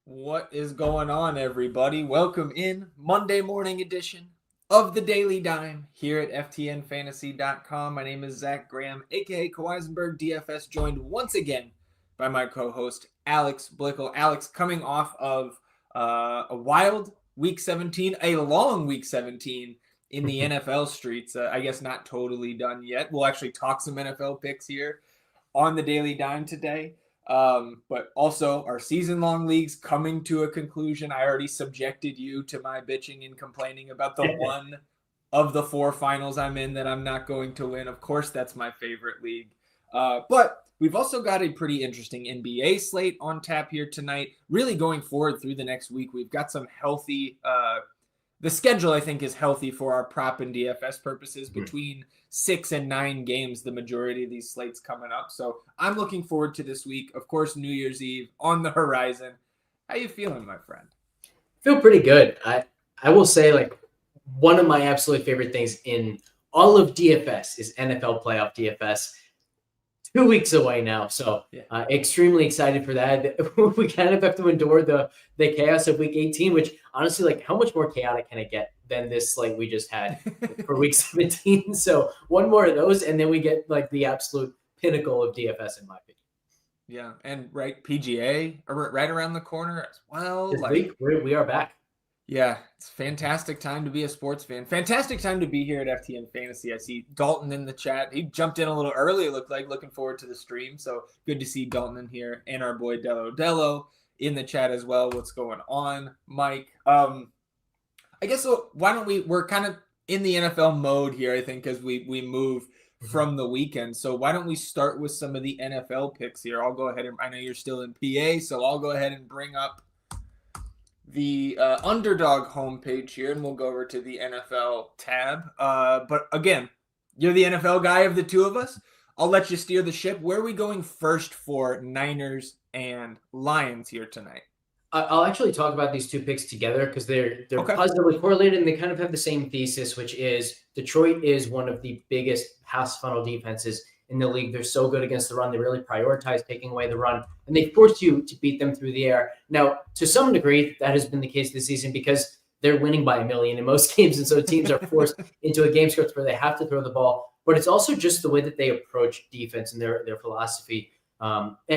What is going on, everybody? Welcome in Monday morning edition of the Daily Dime here at FTNFantasy.com. My name is Zac Graham, aka Kawaisenberg DFS, joined once again by my co-host Alex Blickle. Alex, coming off of a wild Week 17, a long Week 17 in the NFL streets. I guess not totally done yet. We'll actually talk some NFL picks here on the Daily Dime today. But also our season-long leagues coming to a conclusion. I already subjected you to my bitching and complaining about the one of the four finals I'm in that I'm not going to win. Of course, that's my favorite league. But we've also got a pretty interesting NBA slate on tap here tonight. Really going forward through the next week, we've got some healthy the schedule, I think, is healthy for our prop and DFS purposes. Between 6 and 9 games, the majority of these slates coming up. So I'm looking forward to this week. Of course, New Year's Eve on the horizon. How you feeling, my friend? Feel pretty good. I will say, like, one of my absolute favorite things in all of DFS is NFL playoff DFS. 2 weeks away now, so extremely excited for that. We kind of have to endure the chaos of Week 18, which honestly, like, how much more chaotic can it get than this slate we just had for Week 17? So one more of those, and then we get like the absolute pinnacle of DFS, in my opinion. Yeah, and PGA are right around the corner as well. This week we are back. Yeah, it's a fantastic time to be a sports fan. Fantastic time to be here at FTN Fantasy. I see Dalton in the chat. He jumped in a little early, it looked like, looking forward to the stream. So good to see Dalton in here, and our boy Dello in the chat as well. What's going on, Mike? I guess why don't we're kind of in the NFL mode here, I think, as we move from the weekend. So why don't we start with some of the NFL picks here? I'll go ahead and, I know you're still in PA, so I'll go ahead and bring up the Underdog homepage here, and we'll go over to the NFL tab. But again, you're the NFL guy of the two of us. I'll let you steer the ship. Where are we going first for Niners and Lions here tonight? I'll actually talk about these two picks together because they're positively correlated, and they kind of have the same thesis, which is Detroit is one of the biggest pass funnel defenses in the league. They're so good against the run. They really prioritize taking away the run, and they force you to beat them through the air. Now, to some degree, that has been the case this season because they're winning by 1 million in most games, and so teams are forced into a game script where they have to throw the ball. But it's also just the way that they approach defense and their philosophy,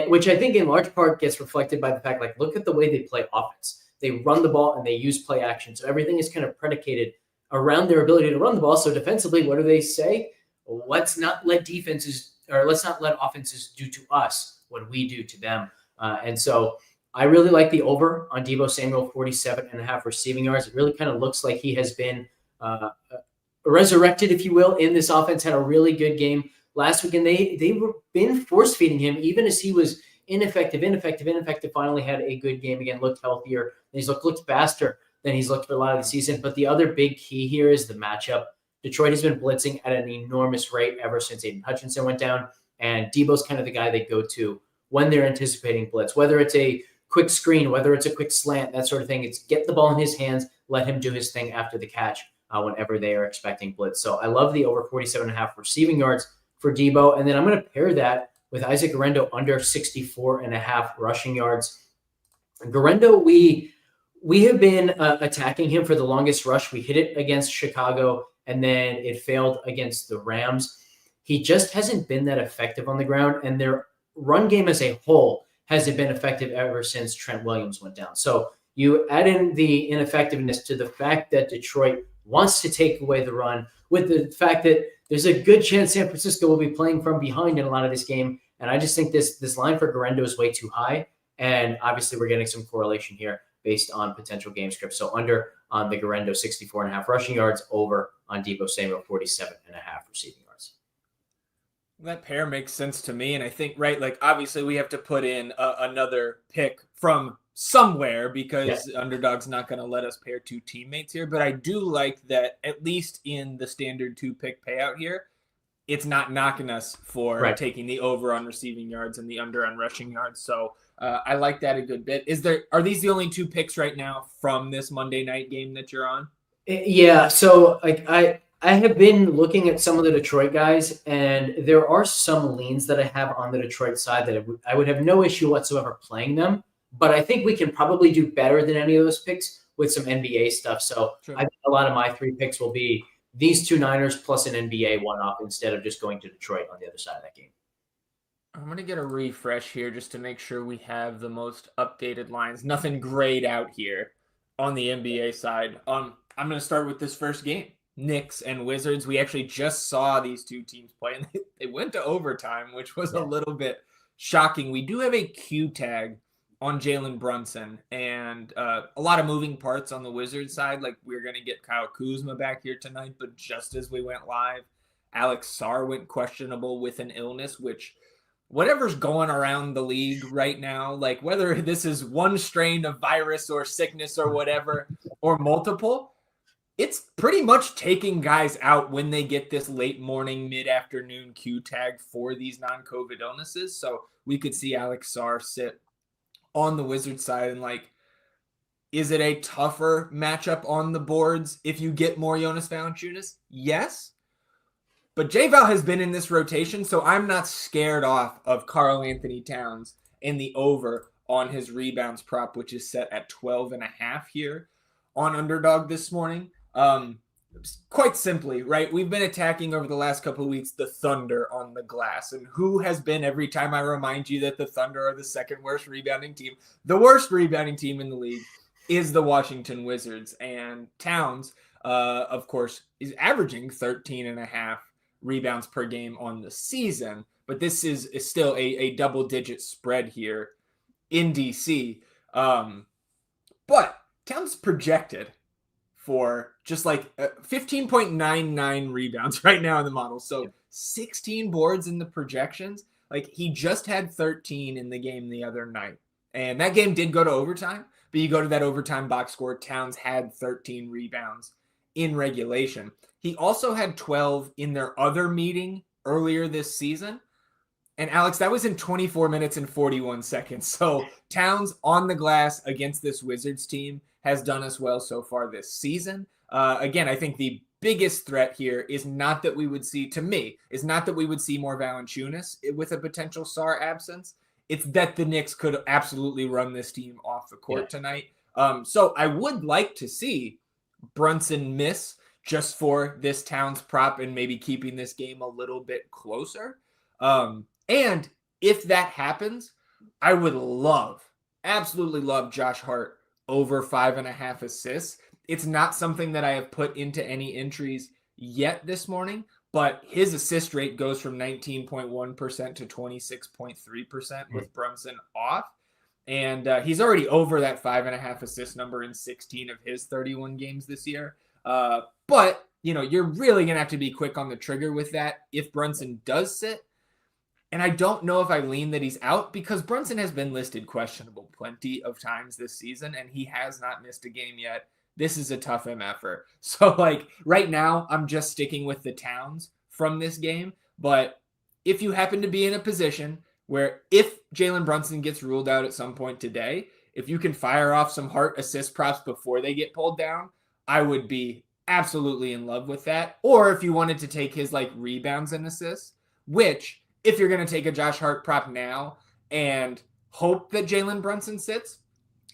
which I think in large part gets reflected by the fact, like, look at the way they play offense. They run the ball and they use play action. So everything is kind of predicated around their ability to run the ball. So defensively, what do they say? Let's not let offenses do to us what we do to them. And so I really like the over on Deebo Samuel, 47.5 receiving yards. It really kind of looks like he has been resurrected, if you will, in this offense. Had a really good game last week, and they were been force feeding him even as he was ineffective. Finally had a good game again, looked healthier. He's looked faster than he's looked for a lot of the season. But the other big key here is the matchup. Detroit has been blitzing at an enormous rate ever since Aiden Hutchinson went down, and Deebo's kind of the guy they go to when they're anticipating blitz, whether it's a quick screen, whether it's a quick slant, that sort of thing. It's get the ball in his hands, let him do his thing after the catch whenever they are expecting blitz. So I love the over 47.5 receiving yards for Deebo, and then I'm going to pair that with Isaac Guerendo under 64.5 rushing yards. Guerendo, we have been attacking him for the longest rush. We hit it against Chicago, and then it failed against the Rams. He just hasn't been that effective on the ground, and their run game as a whole hasn't been effective ever since Trent Williams went down. So you add in the ineffectiveness to the fact that Detroit wants to take away the run, with the fact that there's a good chance San Francisco will be playing from behind in a lot of this game. And I just think this line for Guerendo is way too high. And obviously we're getting some correlation here based on potential game scripts. So under on the Guerendo, 64.5 rushing yards, over on Deebo Samuel, 47.5 receiving yards. That pair makes sense to me. And I think, right, like, obviously we have to put in another pick from somewhere because Underdog's not going to let us pair two teammates here. But I do like that, at least in the standard 2-pick payout here, it's not knocking us for taking the over on receiving yards and the under on rushing yards. So I like that a good bit. Are these the only 2 picks right now from this Monday night game that you're on? Yeah. So I have been looking at some of the Detroit guys, and there are some leans that I have on the Detroit side that I would have no issue whatsoever playing them. But I think we can probably do better than any of those picks with some NBA stuff. So Sure. I think a lot of my 3 picks will be these 2 Niners plus an NBA one-off instead of just going to Detroit on the other side of that game. I'm going to get a refresh here just to make sure we have the most updated lines. Nothing grayed out here on the NBA side. I'm going to start with this first game. Knicks and Wizards. We actually just saw these two teams play, and they went to overtime, which was a little bit shocking. We do have a Q tag on Jalen Brunson, and a lot of moving parts on the Wizards side. Like, we're going to get Kyle Kuzma back here tonight, but just as we went live, Alex Sarr went questionable with an illness, which whatever's going around the league right now, like whether this is one strain of virus or sickness or whatever, or multiple, it's pretty much taking guys out when they get this late morning, mid-afternoon Q tag for these non-COVID illnesses. So we could see Alex Sarr sit on the Wizards side, and like, is it a tougher matchup on the boards if you get more Jonas Valanciunas? Yes. But J-Val has been in this rotation, so I'm not scared off of Karl Anthony Towns and the over on his rebounds prop, which is set at 12.5 here on Underdog this morning. Quite simply, right? We've been attacking over the last couple of weeks the Thunder on the glass. And who has been, every time I remind you that the Thunder are the second worst rebounding team, the worst rebounding team in the league is the Washington Wizards. And Towns, of course, is averaging 13.5 rebounds per game on the season. But this is still a double-digit spread here in DC. But Towns projected for just like 15.99 rebounds right now in the model. So 16 boards in the projections. Like, he just had 13 in the game the other night. And that game did go to overtime, but you go to that overtime box score, Towns had 13 rebounds in regulation. He also had 12 in their other meeting earlier this season. And Alex, that was in 24 minutes and 41 seconds. So Towns on the glass against this Wizards team has done us well so far this season. Again, I think the biggest threat here is not that we would see, to me, is not that we would see more Valanciunas with a potential Sarr absence. It's that the Knicks could absolutely run this team off the court tonight. So I would like to see Brunson miss just for this Towns prop and maybe keeping this game a little bit closer. And if that happens, I would absolutely love Josh Hart over 5.5 assists. It's not something that I have put into any entries yet this morning, but his assist rate goes from 19.1% to 26.3% with Brunson off. And he's already over that 5.5 assist number in 16 of his 31 games this year. But, you're really going to have to be quick on the trigger with that if Brunson does sit. And I don't know if I lean that he's out, because Brunson has been listed questionable plenty of times this season, and he has not missed a game yet. This is a tough MFer. So, right now, I'm just sticking with the Towns from this game. But if you happen to be in a position where if Jalen Brunson gets ruled out at some point today, if you can fire off some Hart assist props before they get pulled down, I would be absolutely in love with that. Or if you wanted to take his rebounds and assists, which, if you're going to take a Josh Hart prop now and hope that Jalen Brunson sits,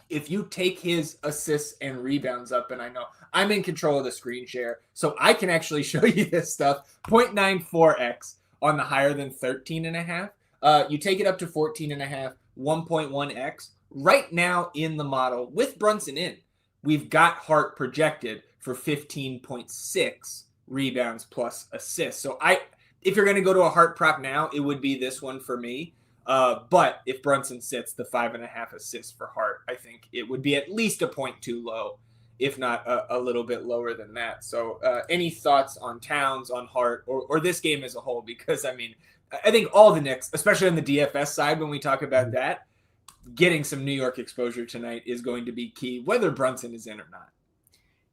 if you take his assists and rebounds up, and I know I'm in control of the screen share, so I can actually show you this stuff, 0.94x on the higher than 13.5. You take it up to 14.5, 1.1x. Right now in the model, with Brunson in, we've got Hart projected for 15.6 rebounds plus assists. So if you're going to go to a Hart prop now, it would be this one for me. But if Brunson sits, the 5.5 assists for Hart, I think it would be at least a point too low, if not a little bit lower than that. So any thoughts on Towns, on Hart, or this game as a whole? Because, I think all the Knicks, especially on the DFS side, when we talk about that, getting some New York exposure tonight is going to be key, whether Brunson is in or not.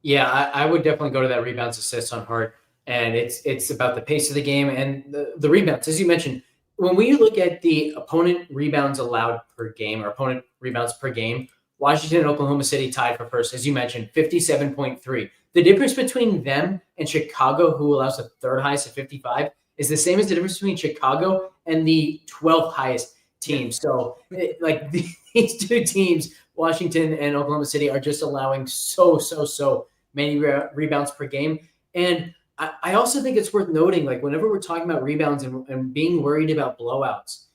Yeah, I would definitely go to that rebounds assists on Hart. And it's about the pace of the game and the rebounds. As you mentioned, when we look at the opponent rebounds allowed per game, or opponent rebounds per game, Washington and Oklahoma City tied for first, as you mentioned, 57.3. The difference between them and Chicago, who allows the third highest at 55, is the same as the difference between Chicago and the 12th highest teams. So these two teams, Washington and Oklahoma City, are just allowing so many rebounds per game. And I also think it's worth noting, like whenever we're talking about rebounds and being worried about blowouts,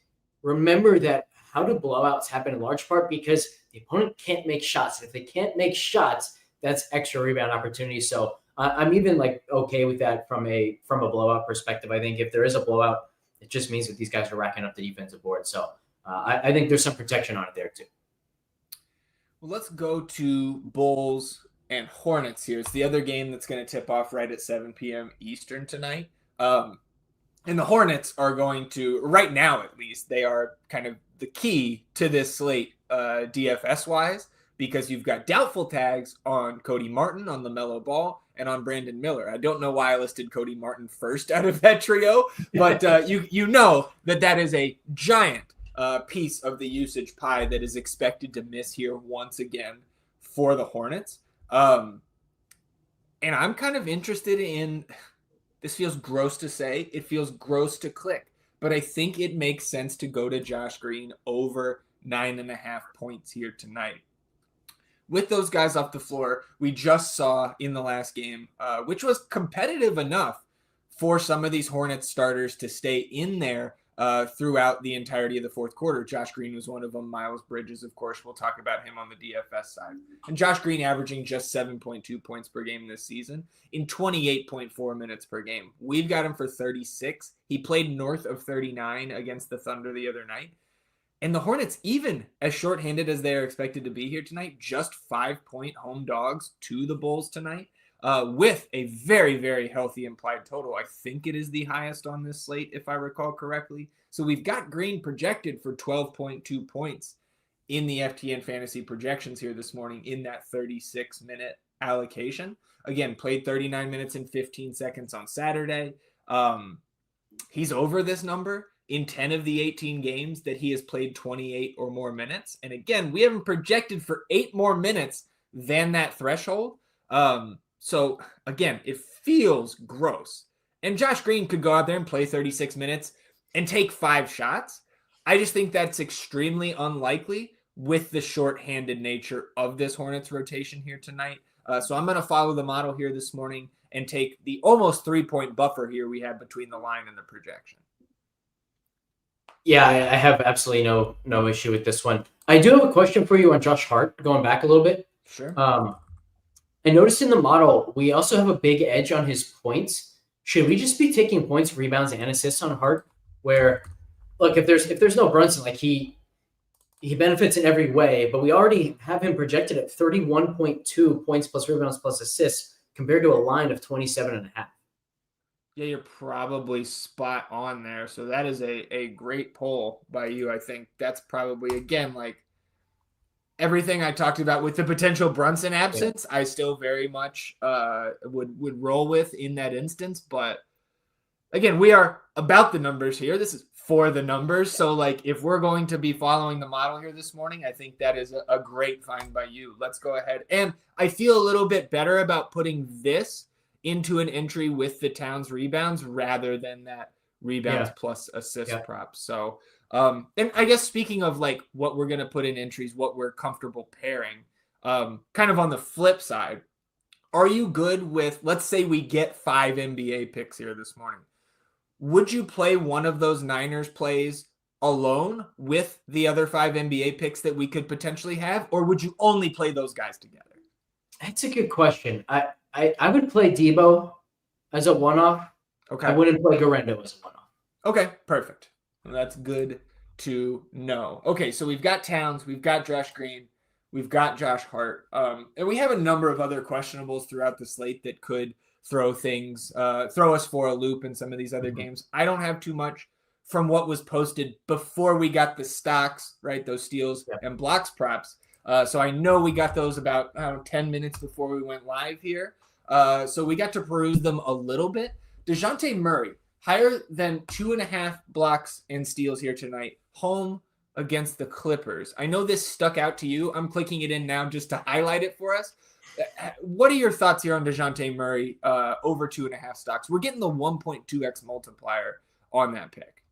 remember that how do blowouts happen in large part because the opponent can't make shots. If they can't make shots, that's extra rebound opportunity. So I'm even like okay with that from a blowout perspective. I think if there is a blowout, it just means that these guys are racking up the defensive board. So I think there's some protection on it there too. Well, let's go to Bulls and Hornets here. It's the other game that's going to tip off right at 7 p.m. Eastern tonight. And the Hornets are going to, right now at least, they are kind of the key to this slate DFS-wise because you've got doubtful tags on Cody Martin, on LaMelo Ball, and on Brandon Miller. I don't know why I listed Cody Martin first out of that trio, but you know that is a giant piece of the usage pie that is expected to miss here once again for the Hornets. And I'm kind of interested in, this feels gross to say, it feels gross to click, but I think it makes sense to go to Josh Green over 9.5 points here tonight. With those guys off the floor, we just saw in the last game, which was competitive enough for some of these Hornets starters to stay in there throughout the entirety of the fourth quarter. Josh Green was one of them. Miles Bridges, of course, we'll talk about him on the DFS side. And Josh Green averaging just 7.2 points per game this season in 28.4 minutes per game. We've got him for 36. He played north of 39 against the Thunder the other night. And the Hornets, even as shorthanded as they are expected to be here tonight, just 5-point home dogs to the Bulls tonight, with a very, very healthy implied total. I think it is the highest on this slate, if I recall correctly. So we've got Green projected for 12.2 points in the FTN fantasy projections here this morning in that 36-minute allocation. Again, played 39 minutes and 15 seconds on Saturday. He's over this number in 10 of the 18 games that he has played 28 or more minutes. And again, we haven't projected for 8 more minutes than that threshold. So again, it feels gross. And Josh Green could go out there and play 36 minutes and take 5 shots. I just think that's extremely unlikely with the shorthanded nature of this Hornets rotation here tonight. So I'm going to follow the model here this morning and take the almost 3-point buffer here we have between the line and the projection. Yeah, I have absolutely no issue with this one. I do have a question for you on Josh Hart, going back a little bit. Sure. I noticed in the model, we also have a big edge on his points. Should we just be taking points, rebounds, and assists on Hart? Where, look, if there's no Brunson, like he benefits in every way, but we already have him projected at 31.2 points plus rebounds plus assists compared to a line of 27.5. Yeah, you're probably spot on there. So that is a great poll by you. I think that's probably, again, like everything I talked about with the potential Brunson absence, I still very much would roll with in that instance. But again, we are about the numbers here. This is for the numbers. So like if we're going to be following the model here this morning, I think that is a great find by you. Let's go ahead. And I feel a little bit better about putting this into an entry with the Towns rebounds rather than that rebounds plus assist prop. So, and I guess speaking of like what we're going to put in entries, what we're comfortable pairing, kind of on the flip side, are you good with, let's say we get 5 NBA picks here this morning. Would you play one of those Niners plays alone with the other 5 NBA picks that we could potentially have, or would you only play those guys together? That's a good question. I would play Debo as a one-off. Okay. I wouldn't play Garendo as a one-off. Okay, perfect. Well, that's good to know. Okay, so we've got Towns, we've got Josh Green, we've got Josh Hart, and we have a number of other questionables throughout the slate that could throw us for a loop in some of these other games. I don't have too much from what was posted before we got the stocks, right? Those steals and blocks props. So I know we got those about 10 minutes before we went live here. So we got to peruse them a little bit. DeJounte Murray, higher than 2.5 blocks and steals here tonight, home against the Clippers. I know this stuck out to you. I'm clicking it in now just to highlight it for us. What are your thoughts here on DeJounte Murray over 2.5 stocks? We're getting the 1.2x multiplier on that pick.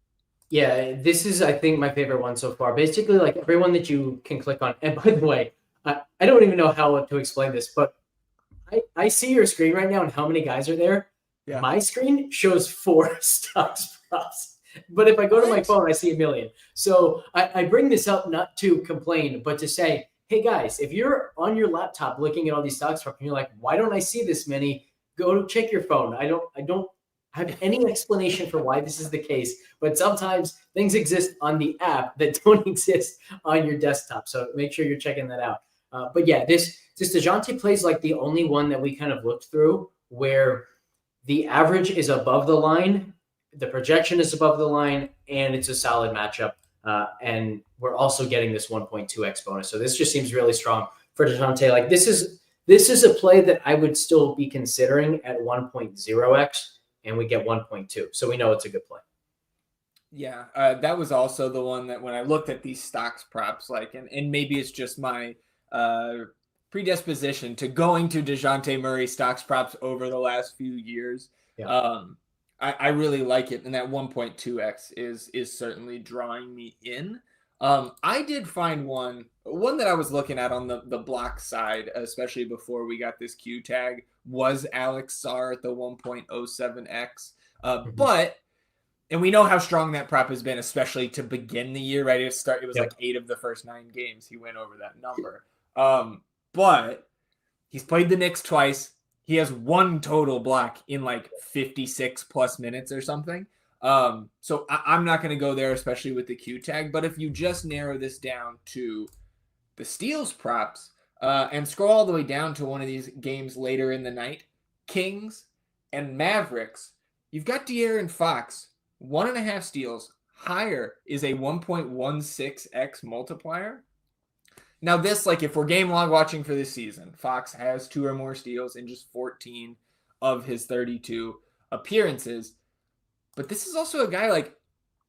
Yeah, this is, I think, my favorite one so far. Basically, like everyone that you can click on. And by the way, I don't even know how to explain this, but I see your screen right now and how many guys are there. Yeah. My screen shows 4 stocks props. But if I go to my phone, I see a million. So I bring this up not to complain, but to say, hey guys, if you're on your laptop looking at all these stocks props and you're like, why don't I see this many? Go check your phone. I don't have any explanation for why this is the case, but sometimes things exist on the app that don't exist on your desktop. So make sure you're checking that out. But yeah, this DeJounte play is like the only one that we kind of looked through where the average is above the line, the projection is above the line, and it's a solid matchup. And we're also getting this 1.2x bonus. So this just seems really strong for DeJounte. Like this is a play that I would still be considering at 1.0x, and we get 1.2. So we know it's a good play. Yeah, that was also the one that when I looked at these stocks props, like, and maybe it's just my predisposition to going to DeJounte Murray stocks props over the last few years. Yeah. I really like it, and that 1.2x is certainly drawing me in. I did find one that I was looking at on the block side, especially before we got this Q tag, was Alex Sarr at the 1.07x. But, and we know how strong that prop has been, especially to begin the year, right? It was like 8 of the first 9 games he went over that number. But he's played the Knicks twice. He has 1 total block in like 56 plus minutes or something. So I'm not going to go there, especially with the Q tag. But if you just narrow this down to the steals props and scroll all the way down to one of these games later in the night, Kings and Mavericks, you've got DeAaron Fox, 1.5 steals. Higher is a 1.16x multiplier. Now this, like if we're game log watching for this season, Fox has 2 or more steals in just 14 of his 32 appearances. But this is also a guy like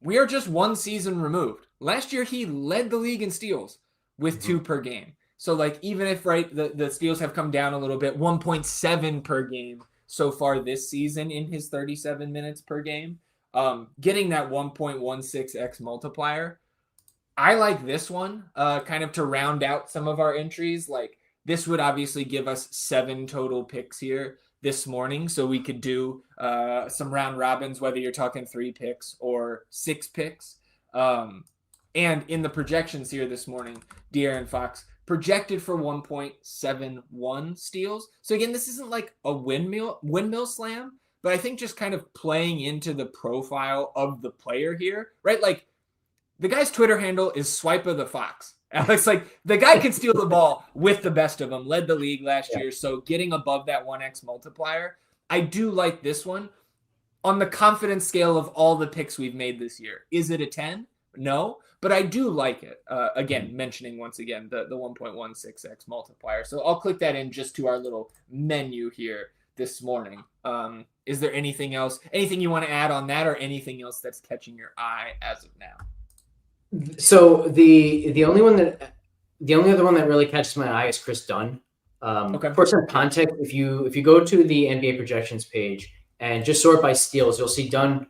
we are just 1 season removed. Last year, he led the league in steals with 2 per game. So like even if the steals have come down a little bit, 1.7 per game so far this season in his 37 minutes per game, getting that 1.16x multiplier. I like this one kind of to round out some of our entries. Like this would obviously give us 7 total picks here this morning. So we could do some round robins, whether you're talking 3 picks or 6 picks. And in the projections here this morning, DeAaron Fox projected for 1.71 steals. So again, this isn't like a windmill slam, but I think just kind of playing into the profile of the player here, right? Like the guy's Twitter handle is Swipe of the Fox. Alex, like the guy can steal the ball with the best of them, led the league last year. So getting above that 1x multiplier, I do like this one. On the confidence scale of all the picks we've made this year, is it a 10? No, but I do like it. Again, mentioning once again the 1.16x multiplier. So I'll click that in just to our little menu here this morning. Is there anything else, anything you want to add on that or anything else that's catching your eye as of now? So the only other one that really catches my eye is Chris Dunn. Okay. For some context, if you go to the NBA projections page and just sort by steals, you'll see Dunn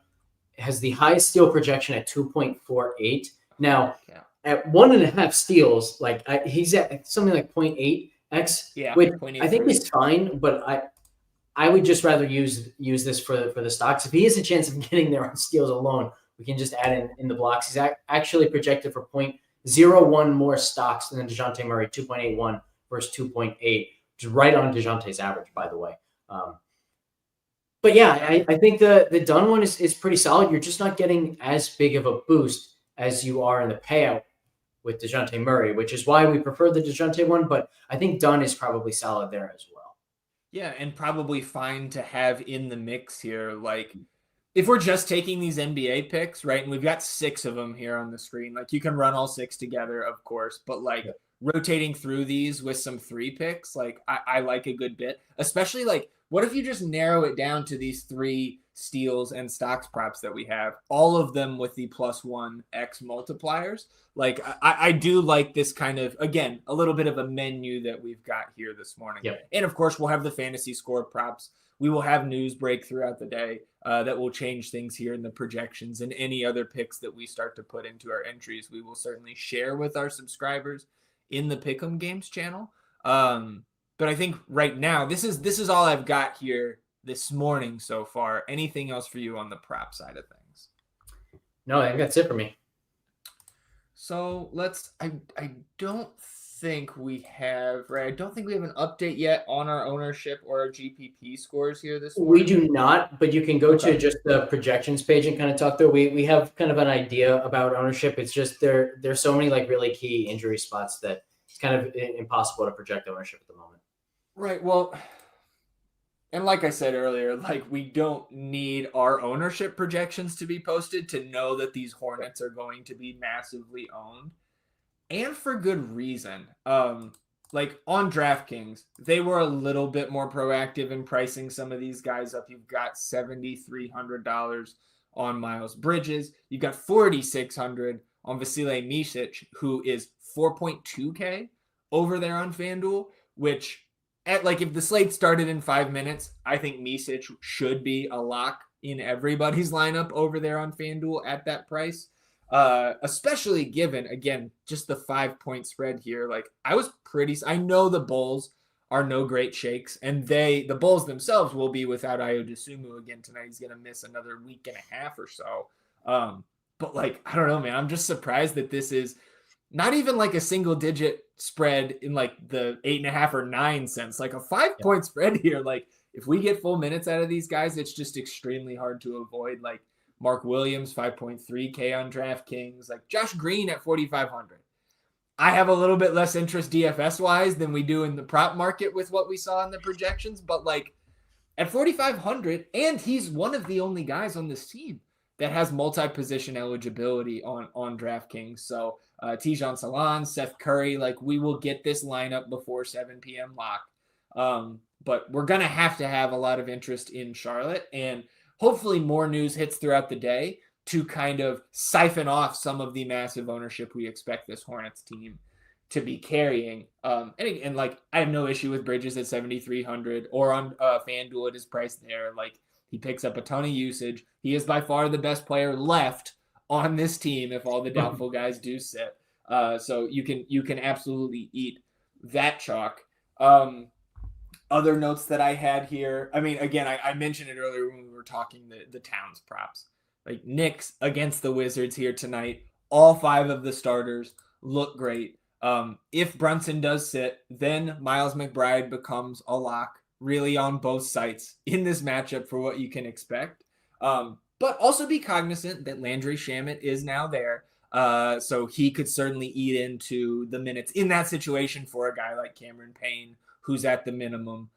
has the highest steal projection at 2.48. Now, at 1.5 steals, like he's at something like 0.8x, which I think is fine, but I would just rather use this for the stocks. If he has a chance of getting there on steals alone, we can just add in the blocks. He's actually projected for 0.01 more stocks than DeJounte Murray, 2.81 versus 2.8, which is right on DeJounte's average, by the way. But yeah, I think the Dunn one is pretty solid. You're just not getting as big of a boost as you are in the payout with DeJounte Murray, which is why we prefer the DeJounte one. But I think Dunn is probably solid there as well. Yeah, and probably fine to have in the mix here. Like, if we're just taking these NBA picks, right, and we've got 6 of them here on the screen, like you can run all 6 together, of course, but like rotating through these with some 3 picks, like I like a good bit, especially like what if you just narrow it down to these 3 steals and stocks props that we have, all of them with the +1x multipliers. Like I do like this kind of, again, a little bit of a menu that we've got here this morning. And of course we'll have the fantasy score props. We will have news break throughout the day. that will change things here in the projections, and any other picks that we start to put into our entries, we will certainly share with our subscribers in the Pick'em Games channel. But I think right now, this is all I've got here this morning so far. Anything else for you on the prop side of things? No, I think that's it for me. So I don't think we have, right? I don't think we have an update yet on our ownership or our GPP scores here this morning. We do not, but you can go to just the projections page and kind of talk through. We have kind of an idea about ownership. It's just there's so many like really key injury spots that it's kind of impossible to project ownership at the moment. Right. Well, and like I said earlier, like we don't need our ownership projections to be posted to know that these Hornets are going to be massively owned. And for good reason. Like on DraftKings, they were a little bit more proactive in pricing some of these guys up. You've got $7,300 on Miles Bridges. You've got $4,600 on Vasilije Micic, who is 4.2K over there on FanDuel, which at like if the slate started in 5 minutes, I think Micic should be a lock in everybody's lineup over there on FanDuel at that price. Especially given, again, just the 5-point spread here. Like I know the Bulls are no great shakes, and the Bulls themselves will be without Ayo Dosunmu again tonight. He's going to miss another week and a half or so. But like, I don't know, man, I'm just surprised that this is not even like a single digit spread in like the 8.5 or 9 cents, like a 5-point spread here. Like if we get full minutes out of these guys, it's just extremely hard to avoid. Like Mark Williams, 5.3K on DraftKings, like Josh Green at 4,500. I have a little bit less interest DFS wise than we do in the prop market with what we saw in the projections, but like at 4,500, and he's one of the only guys on this team that has multi-position eligibility on DraftKings. So Tijan Salon, Seth Curry, like we will get this lineup before 7 p.m. lock. But we're going to have a lot of interest in Charlotte, and hopefully more news hits throughout the day to kind of siphon off some of the massive ownership we expect this Hornets team to be carrying. And like, I have no issue with Bridges at 7,300 or on FanDuel at his price there. Like he picks up a ton of usage. He is by far the best player left on this team if all the doubtful guys do sit. So you can absolutely eat that chalk. Other notes that I had here. I mean, again, I mentioned it earlier when we were talking the Towns props. Like Knicks against the Wizards here tonight. All 5 of the starters look great. If Brunson does sit, then Miles McBride becomes a lock really on both sites in this matchup for what you can expect. But also be cognizant that Landry Shamet is now there. So he could certainly eat into the minutes in that situation for a guy like Cameron Payne, who's at the minimum.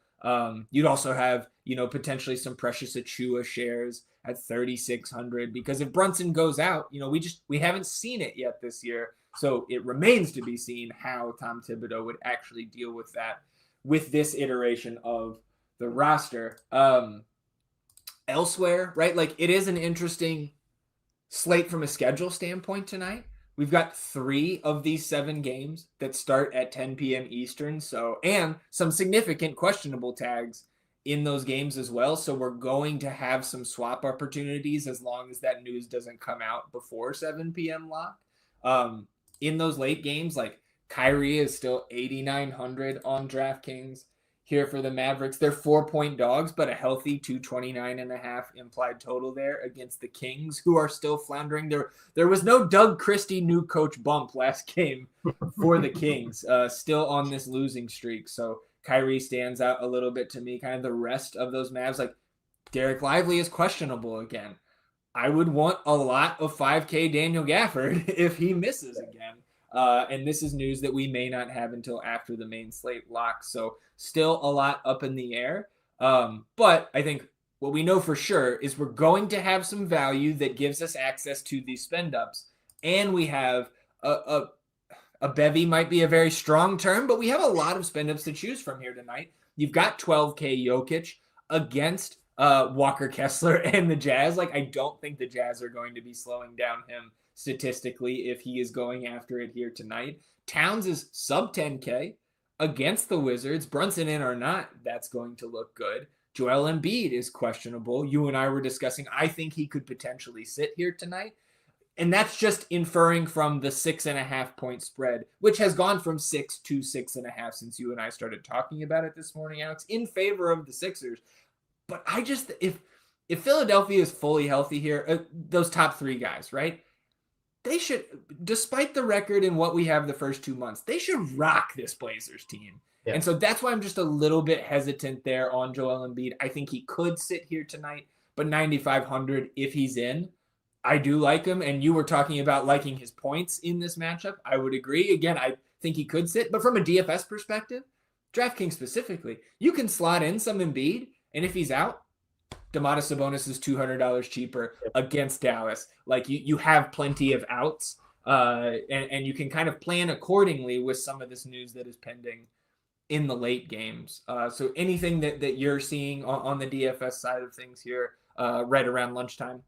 You'd also have, potentially some Precious Achua shares at 3,600 because if Brunson goes out, we haven't seen it yet this year. So it remains to be seen how Tom Thibodeau would actually deal with that with this iteration of the roster. Elsewhere, right? Like it is an interesting slate from a schedule standpoint tonight. We've got 3 of these 7 games that start at 10 p.m. Eastern. And some significant questionable tags in those games as well. So we're going to have some swap opportunities as long as that news doesn't come out before 7 p.m. lock. In those late games, like Kyrie is still 8,900 on DraftKings here for the Mavericks. They're 4-point dogs, but a healthy 229.5 implied total there against the Kings, who are still floundering. There was no Doug Christie new coach bump last game for the Kings, still on this losing streak. So Kyrie stands out a little bit to me. Kind of the rest of those Mavs, like Derek Lively is questionable again. I would want a lot of 5K Daniel Gafford if he misses again. And this is news that we may not have until after the main slate locks. So still a lot up in the air. But I think what we know for sure is we're going to have some value that gives us access to these spend ups. And we have a bevy might be a very strong term, but we have a lot of spend ups to choose from here tonight. You've got 12K Jokic against Walker Kessler and the Jazz. Like, I don't think the Jazz are going to be slowing down him statistically if he is going after it here tonight. Towns is sub 10K against the Wizards. Brunson in or not, that's going to look good. Joel Embiid is questionable. You and I were discussing, I think he could potentially sit here tonight. And that's just inferring from the 6.5 point spread, which has gone from 6 to 6.5 since you and I started talking about it this morning, Alex, in favor of the Sixers. But I just, if Philadelphia is fully healthy here, those top three guys, right? They should, despite the record and what we have the first 2 months, they should rock this Blazers team. Yeah. And so that's why I'm just a little bit hesitant there on Joel Embiid. I think he could sit here tonight, but 9,500 if he's in. I do like him, and you were talking about liking his points in this matchup. I would agree. Again, I think he could sit, but from a DFS perspective, DraftKings specifically, you can slot in some Embiid, and if he's out, Domantas Sabonis is $200 cheaper against Dallas. Like you have plenty of outs, and you can kind of plan accordingly with some of this news that is pending in the late games. So anything that you're seeing on the DFS side of things here right around lunchtime?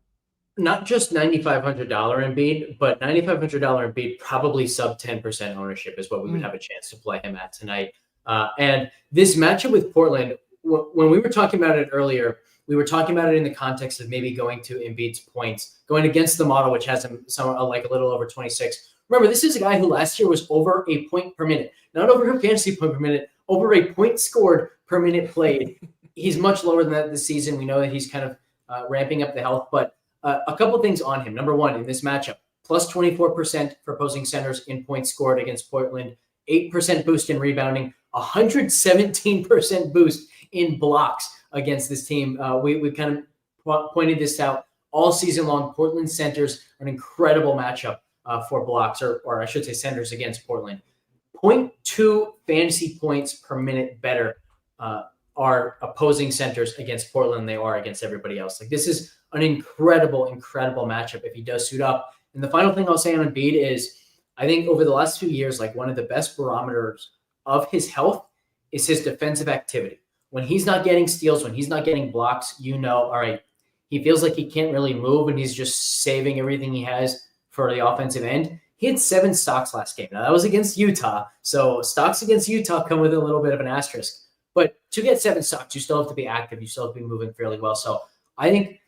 Not just $9,500 Embiid, but $9,500 Embiid, probably sub 10% ownership is what we would have a chance to play him at tonight. And this matchup with Portland, when we were talking about it earlier, we were talking about it in the context of maybe going to Embiid's points, going against the model, which has him like a little over 26. Remember, this is a guy who last year was over a point per minute, not over a fantasy point per minute, over a point scored per minute played. He's much lower than that this season. We know that he's kind of ramping up the health, but a couple things on him. Number one, in this matchup, plus 24% for opposing centers in points scored against Portland, 8% boost in rebounding, 117% boost in blocks against this team. We kind of pointed this out all season long. Portland centers are an incredible matchup for blocks, or I should say centers against Portland. 0.2 fantasy points per minute better are opposing centers against Portland than they are against everybody else. Like, this is an incredible matchup if he does suit up. And the final thing I'll say on Embiid is, I think over the last few years, like, one of the best barometers of his health is his defensive activity. When he's not getting steals, when he's not getting blocks, all right, he feels like he can't really move and he's just saving everything he has for the offensive end. He had 7 stocks last game. Now, that was against Utah. So stocks against Utah come with a little bit of an asterisk. But to get 7 stocks, you still have to be active. You still have to be moving fairly well. So I think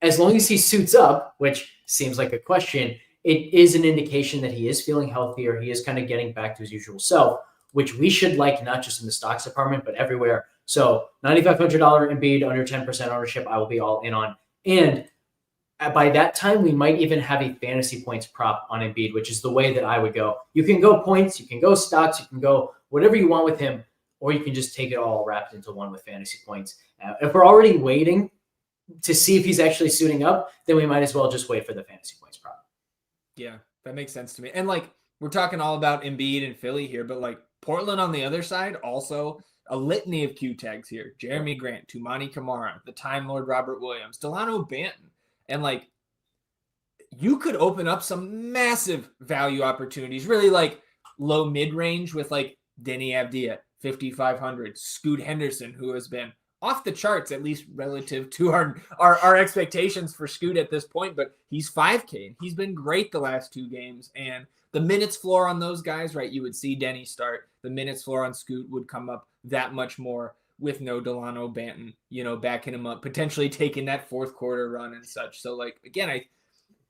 as long as he suits up, which seems like a question, it is an indication that he is feeling healthier. He is kind of getting back to his usual self, which we should like, not just in the stocks department, but everywhere. So $9,500 Embiid, under 10% ownership, I will be all in on. And by that time, we might even have a fantasy points prop on Embiid, which is the way that I would go. You can go points, you can go stocks, you can go whatever you want with him, or you can just take it all wrapped into one with fantasy points. If we're already waiting to see if he's actually suiting up, then we might as well just wait for the fantasy points prop. Yeah, that makes sense to me. And like, we're talking all about Embiid and Philly here, but like Portland on the other side, also a litany of Q tags here. Jeremy Grant, Tumani Kamara, the Time Lord Robert Williams, Delano Banton. And like, you could open up some massive value opportunities, really like low mid-range with like Denny Avdia, 5,500, Scoot Henderson, who has been off the charts, at least relative to our expectations for Scoot at this point, but he's 5K and he's been great the last 2 games. And the minutes floor on those guys, right? You would see Denny start. The minutes floor on Scoot would come up that much more with no Delano Banton, backing him up, potentially taking that fourth quarter run and such. So like, again,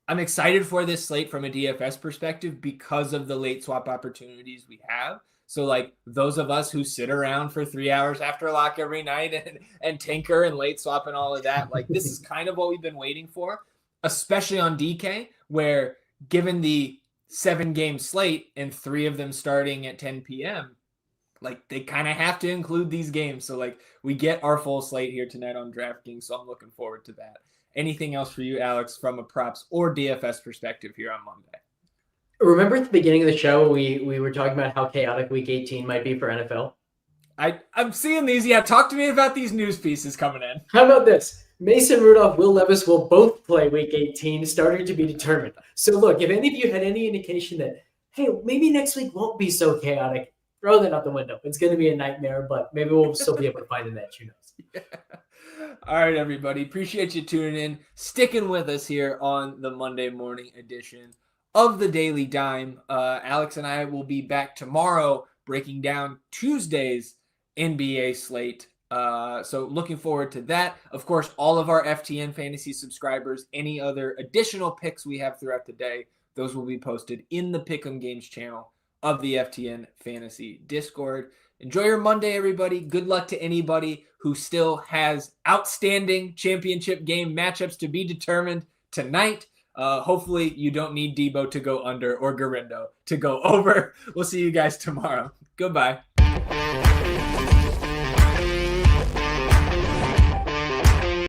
I'm excited for this slate from a DFS perspective because of the late swap opportunities we have. So like, those of us who sit around for 3 hours after lock every night and tinker and late swap and all of that, like, this is kind of what we've been waiting for, especially on DK, where given the 7-game slate and 3 of them starting at 10 p.m., like, they kind of have to include these games. So like, we get our full slate here tonight on DraftKings. So I'm looking forward to that. Anything else for you, Alex, from a props or DFS perspective here on Monday? Remember at the beginning of the show, we were talking about how chaotic Week 18 might be for NFL? I'm seeing these. Yeah, talk to me about these news pieces coming in. How about this? Mason Rudolph, Will Levis will both play Week 18, starting to be determined. So look, if any of you had any indication that, hey, maybe next week won't be so chaotic, throw that out the window. It's going to be a nightmare, but maybe we'll still be able to find an edge. Who knows? Yeah. All right, everybody. Appreciate you tuning in, sticking with us here on the Monday morning edition of the Daily Dime. Alex and I will be back tomorrow breaking down Tuesday's NBA slate. So looking forward to that. Of course, all of our FTN fantasy subscribers, any other additional picks we have throughout the day, those will be posted in the Pick'em Games channel of the FTN Fantasy Discord. Enjoy your Monday, everybody. Good luck to anybody who still has outstanding championship game matchups to be determined tonight. Hopefully you don't need Debo to go under or Garindo to go over. We'll see you guys tomorrow. Goodbye.